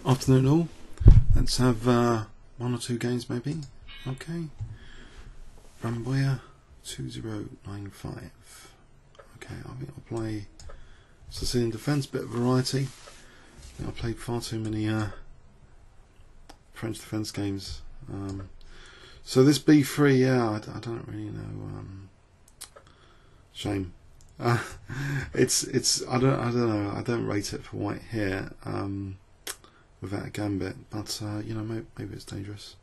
Afternoon all. Let's have one or two games maybe. Okay. Ramboia 2095. Okay, I think I'll play Sicilian defence, bit of variety. I think I played far too many French defence games. So this B3, yeah, I don't really know. Shame. It's I don't know. I don't rate it for white here. Without a gambit, but you know, maybe it's dangerous.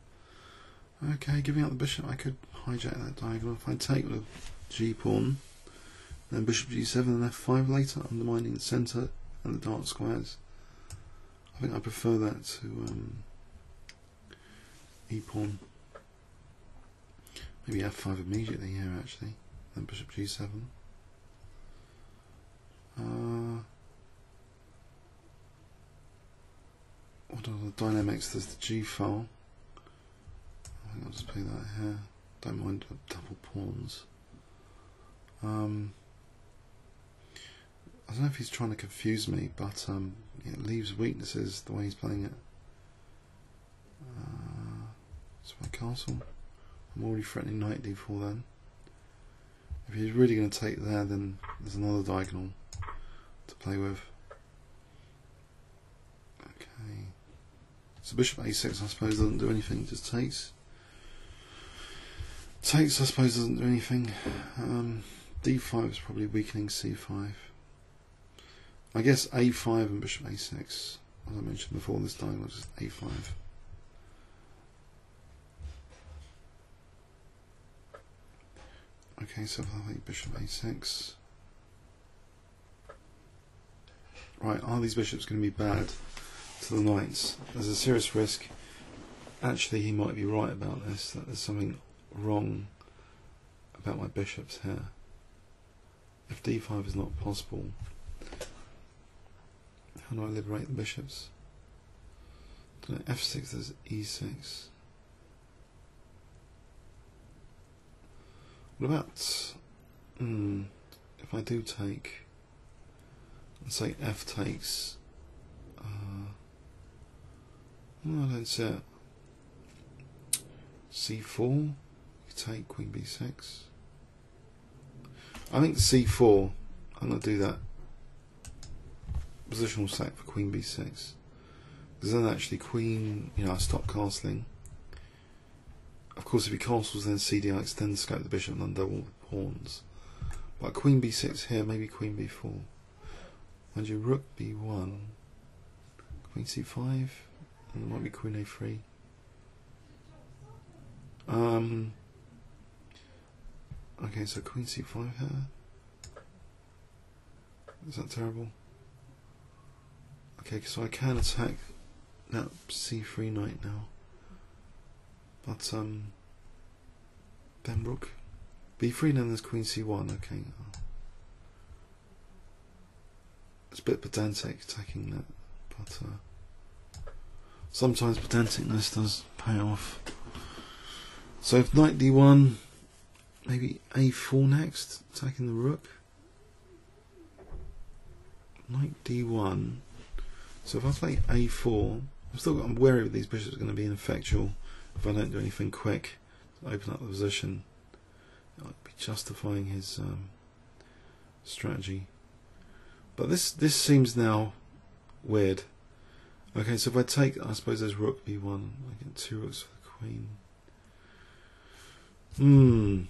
Okay, giving up the bishop, I could hijack that diagonal if I take the G pawn, then bishop G7 and F5 later, undermining the centre and the dark squares. I think I prefer that to E pawn. Maybe F5 immediately here actually, then bishop G7. What are the dynamics? There's the G file. I think I'll just play that here. Don't mind double pawns. I don't know if he's trying to confuse me, but it leaves weaknesses the way he's playing it. It's my castle. I'm already threatening knight d4 then. If he's really going to take there, then there's another diagonal to play with. Okay. So bishop a6 I suppose doesn't do anything, just takes. Takes I suppose doesn't do anything. d5 is probably weakening c5. I guess a5 and bishop a6, as I mentioned before, this diagonal is just a5. Okay, so if I think bishop a6. Right, are these bishops going to be bad to the knights? There's a serious risk. Actually, he might be right about this, that there's something wrong about my bishops here. If d5 is not possible, how do I liberate the bishops? F6, there's e6. What about if I do take, let's say f takes, well, I don't see it. c4, you take queen b6. I think c4, I'm going to do that positional sack for queen b6, because then actually queen, you know, I stop castling. Of course, if he castles, then cd, I extend the scope of the bishop and undouble the pawns. But queen b6 here, maybe queen b4. Mind you, rook b1, queen c5, and there might be queen a3. Okay, so queen c5 here. Is that terrible? Okay, so I can attack that c3 knight now. But then rook b3, then there's queen c1. Okay, it's a bit pedantic attacking that, but sometimes pedanticness does pay off. So if knight d1, maybe a4 next, attacking the rook. Knight d1. So if I play a4, I'm wary that these bishops are going to be ineffectual if I don't do anything quick to open up the position. I'll be justifying his strategy. But this seems now weird. Okay, so if I take, I suppose there's rook b1. I get two rooks for the queen.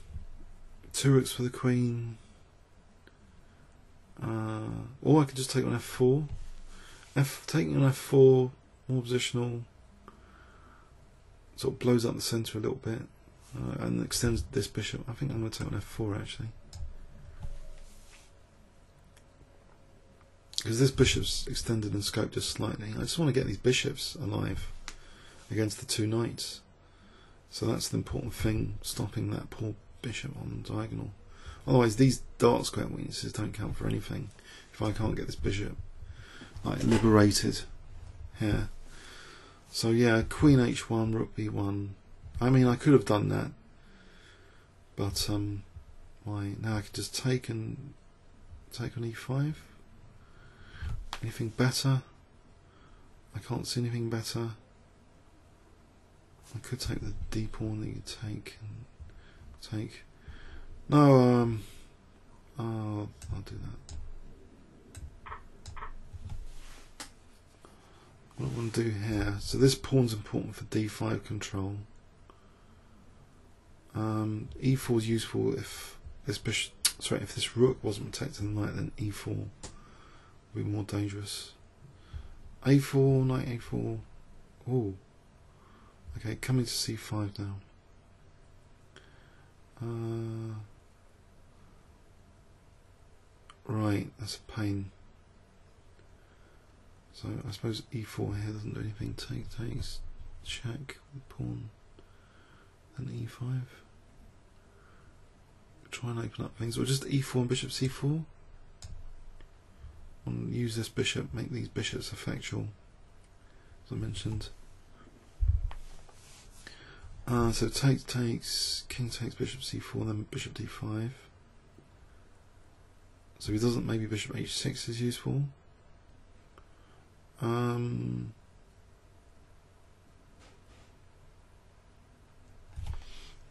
Two rooks for the queen. Or I could just take on f4. Taking on f4, more positional, sort of blows up the centre a little bit and extends this bishop. I think I'm going to take on f4 actually, because this bishop's extended in scope just slightly. I just want to get these bishops alive against the two knights. So that's the important thing, stopping that poor bishop on the diagonal. Otherwise these dark square weaknesses don't count for anything if I can't get this bishop like liberated here. So yeah, queen h1, rook b1. I mean, I could have done that, but now I could just take on e5. Anything better? I can't see anything better. I could take the D pawn that you take and take. No, I'll do that. What I want to do here, so this pawn's important for D5 control. E4 is useful if this bishop, sorry, if this rook wasn't protecting the knight, then E4 would be more dangerous. A4, knight A4. Oh, okay, coming to C5 now. Right, that's a pain. So I suppose E4 here doesn't do anything. Takes, check, pawn, and E5. Try and open up things, or just E4 and bishop C4. And use this bishop, make these bishops effectual, as I mentioned. So takes, king takes bishop C4, then bishop D5. So if he doesn't, maybe bishop H6 is useful.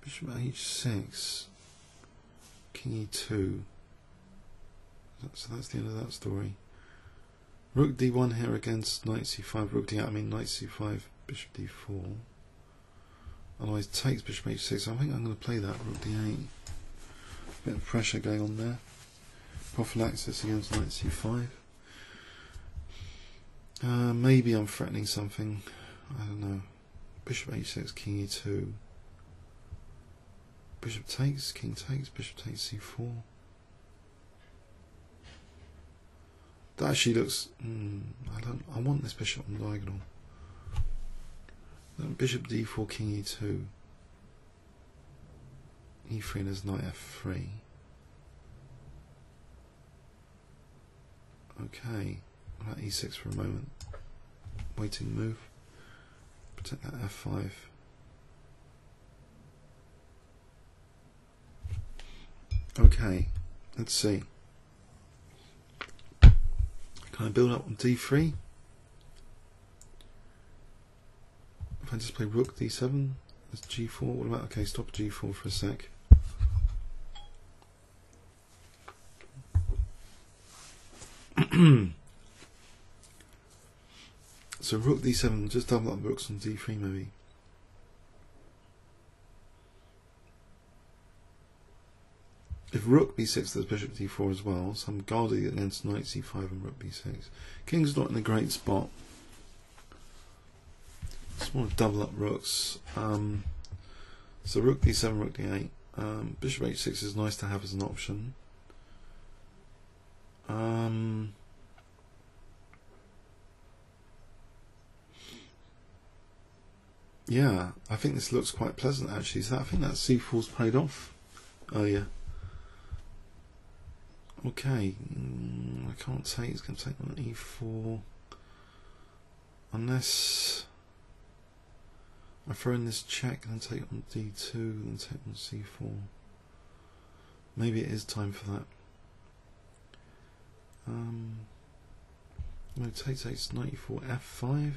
Bishop H6, King E2. So that's the end of that story. Rook D1 here against knight C5, rook D8, I mean knight C5, bishop D4. Otherwise takes bishop H6, so I think I'm going to play that, rook D8. Bit of pressure going on there. Prophylaxis against knight C5. Maybe I'm threatening something, I don't know. Bishop H6, King E2. Bishop takes, king takes, bishop takes C4. That actually looks. I want this bishop on diagonal. Bishop D4, king E2. E3 and there's knight F3. Okay, what about E6 for a moment? Waiting move. Protect that F5. Okay, let's see. Can I build up on D3? If I just play rook D7, that's G4. What about, okay, stop G4 for a sec. So rook D7, just double up rooks on D3 maybe. If rook B6, there's bishop D4 as well, so I'm guarding against knight C5 and rook B6. King's not in a great spot. Just want to double up rooks. So rook D7, rook D8. Bishop H6 is nice to have as an option. Yeah, I think this looks quite pleasant actually. So I think that C4's paid off. Oh yeah. Okay, I can't take, it's going to take on E4 unless I throw in this check and then take on D2 and then take on C4. Maybe it is time for that. No, takes knight E4, F5.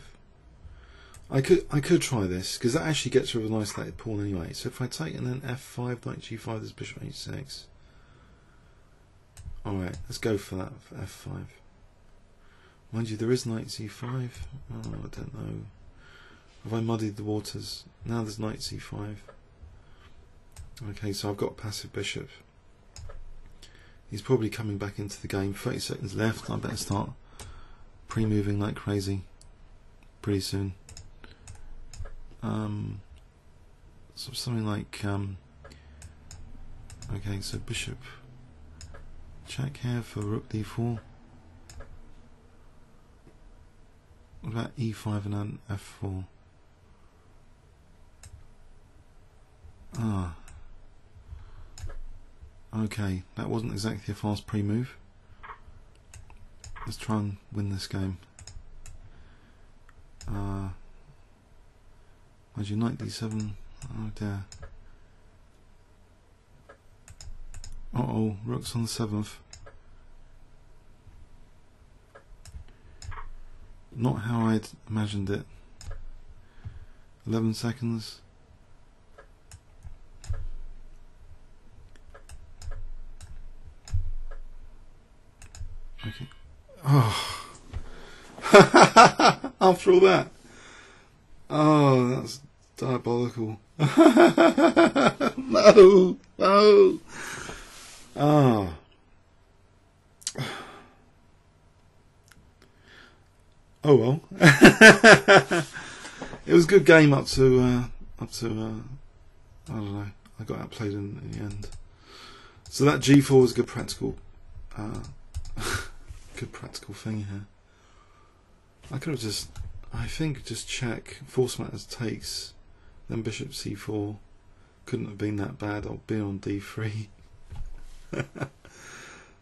I could try this because that actually gets rid of a nice lighted pawn anyway. So if I take and then F5, knight G5, there's bishop H6. Alright, let's go for that, for F5. Mind you, there is knight C5. Oh, I don't know. Have I muddied the waters? Now there's knight C5. Okay, so I've got a passive bishop. He's probably coming back into the game. 30 seconds left. I better start pre-moving like crazy pretty soon. So something like okay, so bishop check here for rook D4. What about E5 and then F4? Ah, okay, that wasn't exactly a fast pre-move. Let's try and win this game. As you knight D7, oh dear. Uh-oh, rook's on the 7th. Not how I'd imagined it. 11 seconds. Okay. Oh. After all that. Oh, that's diabolical. No, no. Oh. Oh well. It was a good game up to I don't know. I got outplayed in the end. So that G4 was a good practical good practical thing here. I could have just, I think, just check force matters takes, then bishop c4. Couldn't have been that bad. I'll be on d3.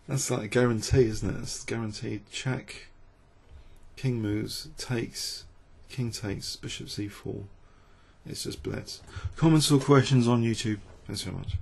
That's like a guarantee, isn't it? It's guaranteed. Check, king moves, takes, king takes, bishop c4. It's just blitz. Comments or questions on YouTube. Thanks very much.